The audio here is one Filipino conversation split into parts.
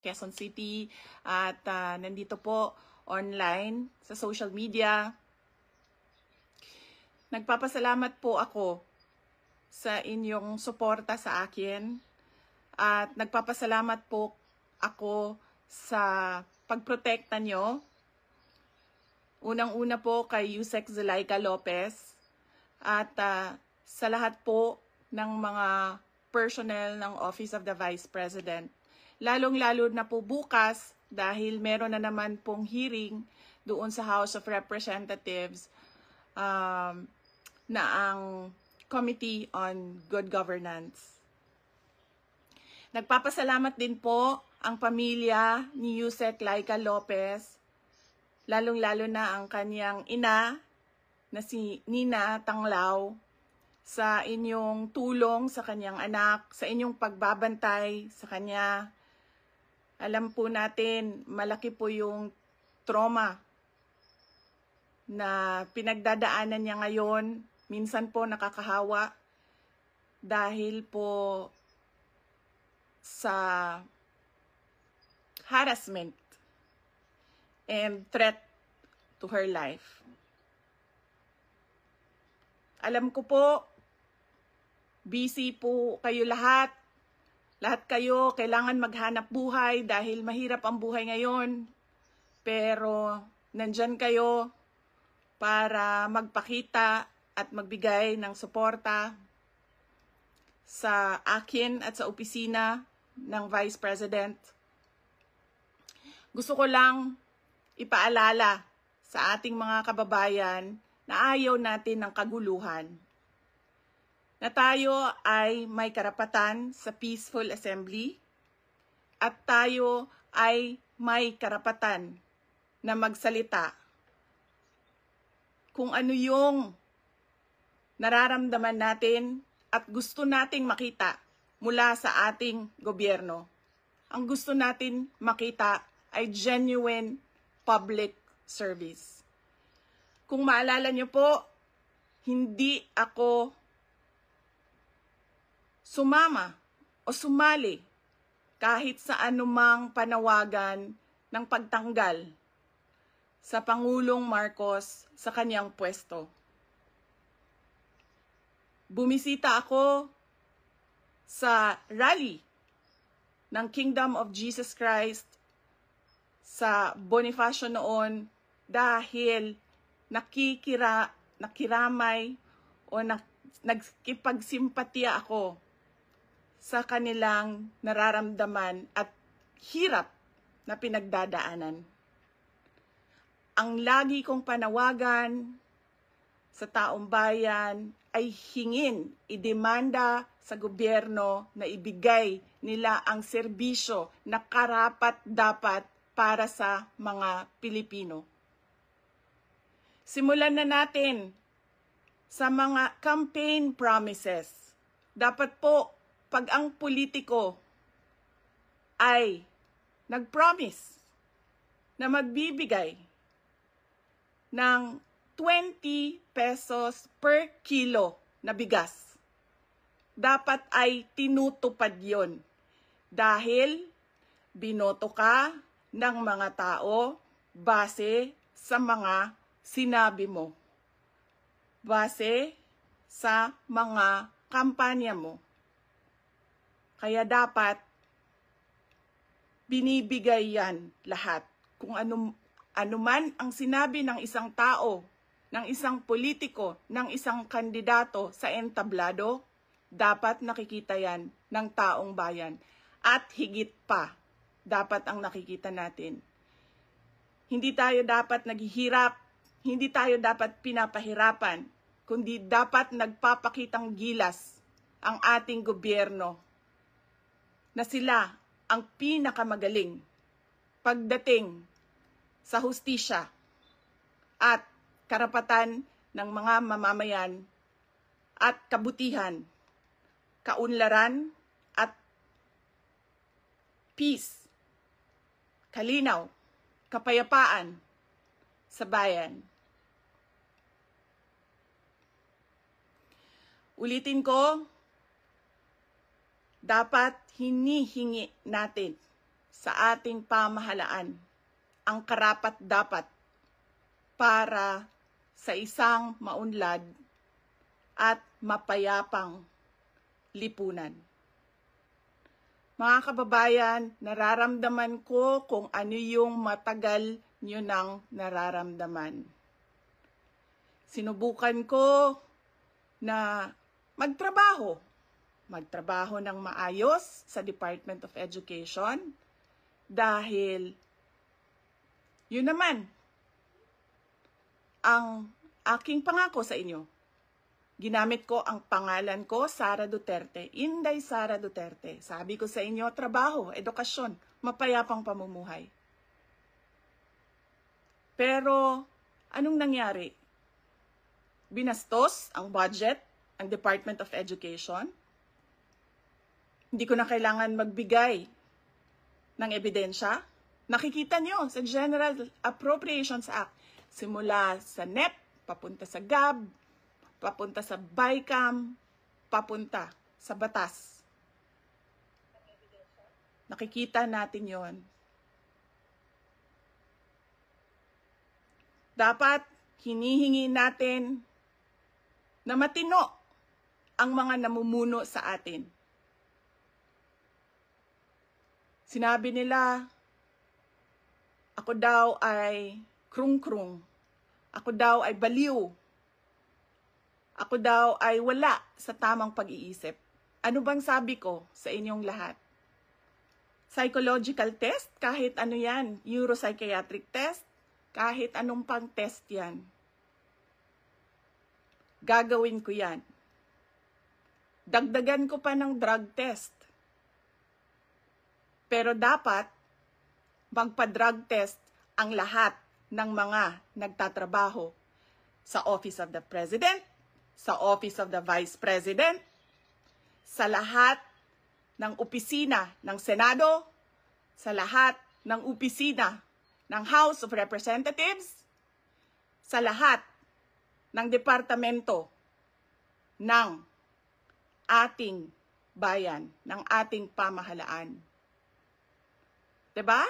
Quezon City at nandito po online sa social media. Nagpapasalamat po ako sa inyong suporta sa akin at nagpapasalamat po ako sa pagprotekta nyo. Unang-una po kay Yusek Zulaika Lopez at sa lahat po ng mga personnel ng Office of the Vice President. Lalong-lalo na po bukas dahil meron na naman pong hearing doon sa House of Representatives na ang Committee on Good Governance. Nagpapasalamat din po ang pamilya ni Yusek Laika Lopez, lalong-lalo na ang kanyang ina na si Nina Tanglao, sa inyong tulong sa kanyang anak, sa inyong pagbabantay sa kanya. Alam po natin, malaki po yung trauma na pinagdadaanan niya ngayon. Minsan po nakakahawa dahil po sa harassment and threat to her life. Alam ko po, busy po kayo lahat. Lahat kayo kailangan maghanap buhay dahil mahirap ang buhay ngayon. Pero nandyan kayo para magpakita at magbigay ng suporta sa akin at sa opisina ng Vice President. Gusto ko lang ipaalala sa ating mga kababayan na ayaw natin ng kaguluhan, na tayo ay may karapatan sa peaceful assembly at tayo ay may karapatan na magsalita kung ano yung nararamdaman natin at gusto nating makita mula sa ating gobyerno. Ang gusto natin makita ay genuine public service. Kung maalala niyo po, hindi ako sumama o sumali kahit sa anumang panawagan ng pagtanggal sa Pangulong Marcos sa kanyang pwesto. Bumisita ako sa rally ng Kingdom of Jesus Christ sa Bonifacio noon dahil nakiramay o nagkipagsimpatiya ako sa kanilang nararamdaman at hirap na pinagdadaanan. Ang lagi kong panawagan sa taong bayan ay hingin, idemanda sa gobyerno na ibigay nila ang serbisyo na karapat-dapat para sa mga Pilipino. Simulan na natin sa mga campaign promises. Dapat po, pag ang politiko ay nag-promise na magbibigay ng 20 pesos per kilo na bigas, dapat ay tinutupad yon dahil binoto ka ng mga tao base sa mga sinabi mo, base sa mga kampanya mo. Kaya dapat binibigay yan lahat. Kung ano man ang sinabi ng isang tao, ng isang politiko, ng isang kandidato sa entablado, dapat nakikita yan ng taong bayan. At higit pa, dapat ang nakikita natin. Hindi tayo dapat naghihirap, hindi tayo dapat pinapahirapan, kundi dapat nagpapakitang gilas ang ating gobyerno na sila ang pinakamagaling pagdating sa hustisya at karapatan ng mga mamamayan at kabutihan, kaunlaran at peace, kalinaw, kapayapaan sa bayan. Ulitin ko, dapat hinihingi natin sa ating pamahalaan ang karapat-dapat para sa isang maunlad at mapayapang lipunan. Mga kababayan, nararamdaman ko kung ano yung matagal nyo nang nararamdaman. Sinubukan ko na magtrabaho ng maayos sa Department of Education dahil yun naman ang aking pangako sa inyo. Ginamit ko ang pangalan ko, Sara Duterte, Inday Sara Duterte. Sabi ko sa inyo, trabaho, edukasyon, mapayapang pamumuhay. Pero, anong nangyari? Binastos ang budget, ang Department of Education. Hindi ko na kailangan magbigay ng ebidensya. Nakikita nyo sa General Appropriations Act, simula sa NEP, papunta sa GAB, papunta sa BICAM, papunta sa batas. Nakikita natin yon. Dapat hinihingi natin na matino ang mga namumuno sa atin. Sinabi nila, ako daw ay krung-krung. Ako daw ay baliw. Ako daw ay wala sa tamang pag-iisip. Ano bang sabi ko sa inyong lahat? Psychological test, kahit ano yan, neuropsychiatric test, kahit anong pang test yan. Gagawin ko yan. Dagdagan ko pa ng drug test. Pero dapat magpa-drug test ang lahat ng mga nagtatrabaho sa Office of the President, sa Office of the Vice President, sa lahat ng opisina ng Senado, sa lahat ng opisina ng House of Representatives, sa lahat ng departamento ng ating bayan, ng ating pamahalaan. 'Di ba?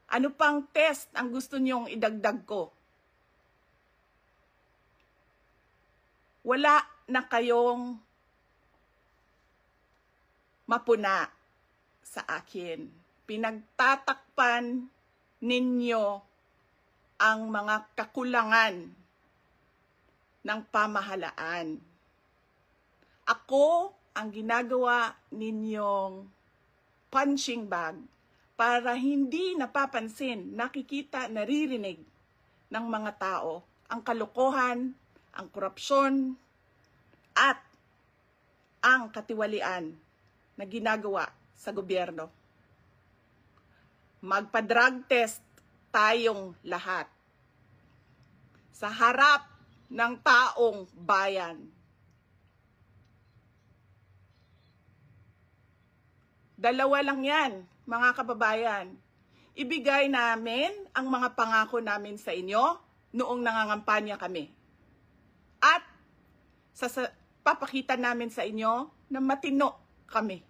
Ano pang test ang gusto niyong idagdag ko? Wala na kayong mapuna sa akin. Pinagtatakpan ninyo ang mga kakulangan ng pamahalaan. Ako ang ginagawa ninyong punching bag para hindi napapansin, nakikita, naririnig ng mga tao ang kalokohan, ang korupsyon, at ang katiwalian na ginagawa sa gobyerno. Magpa-drug test tayong lahat sa harap ng taong bayan. Dalawa lang yan, mga kababayan. Ibigay namin ang mga pangako namin sa inyo noong nangangampanya kami. At papakita namin sa inyo na matino kami.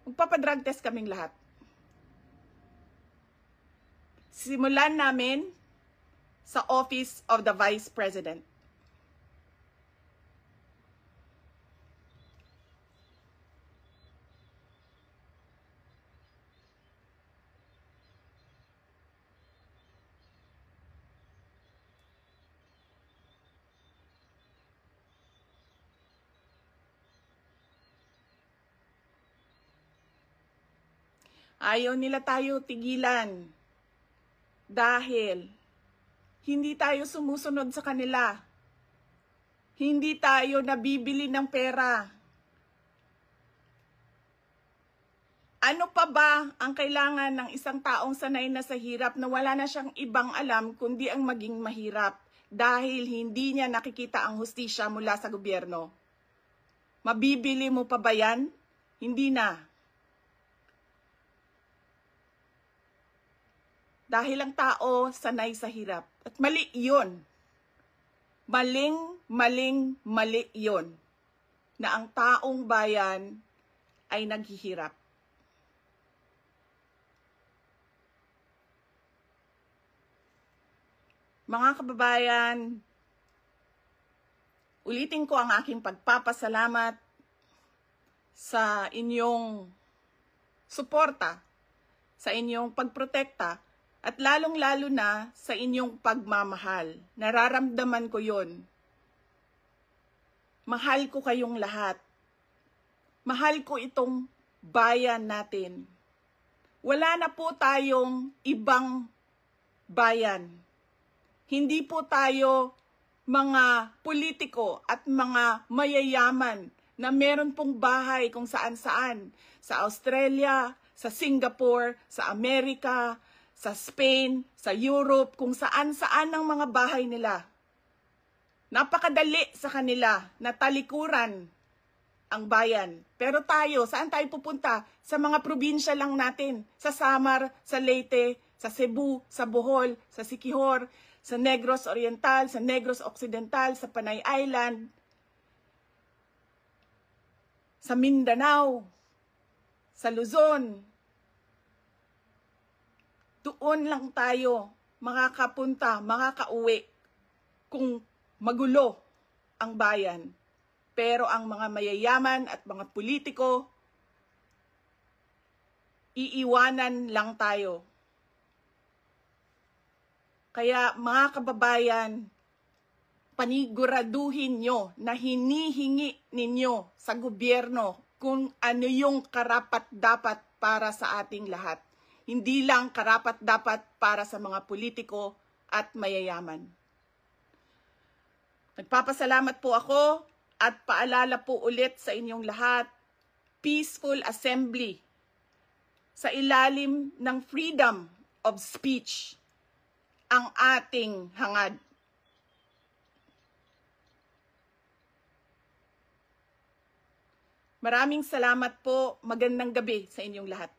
Magpapadrug test kaming lahat. Simulan namin sa Office of the Vice President. Ayaw nila tayo tigilan dahil hindi tayo sumusunod sa kanila. Hindi tayo nabibili ng pera. Ano pa ba ang kailangan ng isang taong sanay na sa hirap na wala na siyang ibang alam kundi ang maging mahirap dahil hindi niya nakikita ang hustisya mula sa gobyerno? Mabibili mo pa ba yan? Hindi na. Dahil ang tao sanay sa hirap. At mali yun. Mali yun. Na ang taong bayan ay naghihirap. Mga kababayan, ulitin ko ang aking pagpapasalamat sa inyong suporta, sa inyong pagprotekta, at lalong-lalo na sa inyong pagmamahal. Nararamdaman ko yon. Mahal ko kayong lahat. Mahal ko itong bayan natin. Wala na po tayong ibang bayan. Hindi po tayo mga politiko at mga mayayaman na meron pong bahay kung saan-saan. Sa Australia, sa Singapore, sa Amerika, sa Spain, sa Europe, kung saan-saan ang mga bahay nila. Napakadali sa kanila na talikuran ang bayan. Pero tayo, saan tayo pupunta? Sa mga probinsya lang natin. Sa Samar, sa Leyte, sa Cebu, sa Bohol, sa Siquijor, sa Negros Oriental, sa Negros Occidental, sa Panay Island, sa Mindanao, sa Luzon. Doon lang tayo makakapunta, makakauwi kung magulo ang bayan. Pero ang mga mayayaman at mga politiko, iiwanan lang tayo. Kaya mga kababayan, paniguraduhin nyo na hinihingi ninyo sa gobyerno kung ano yung karapat-dapat para sa ating lahat. Hindi lang karapat-dapat para sa mga politiko at mayayaman. Nagpapasalamat po ako at paalala po ulit sa inyong lahat, peaceful assembly sa ilalim ng freedom of speech ang ating hangad. Maraming salamat po. Magandang gabi sa inyong lahat.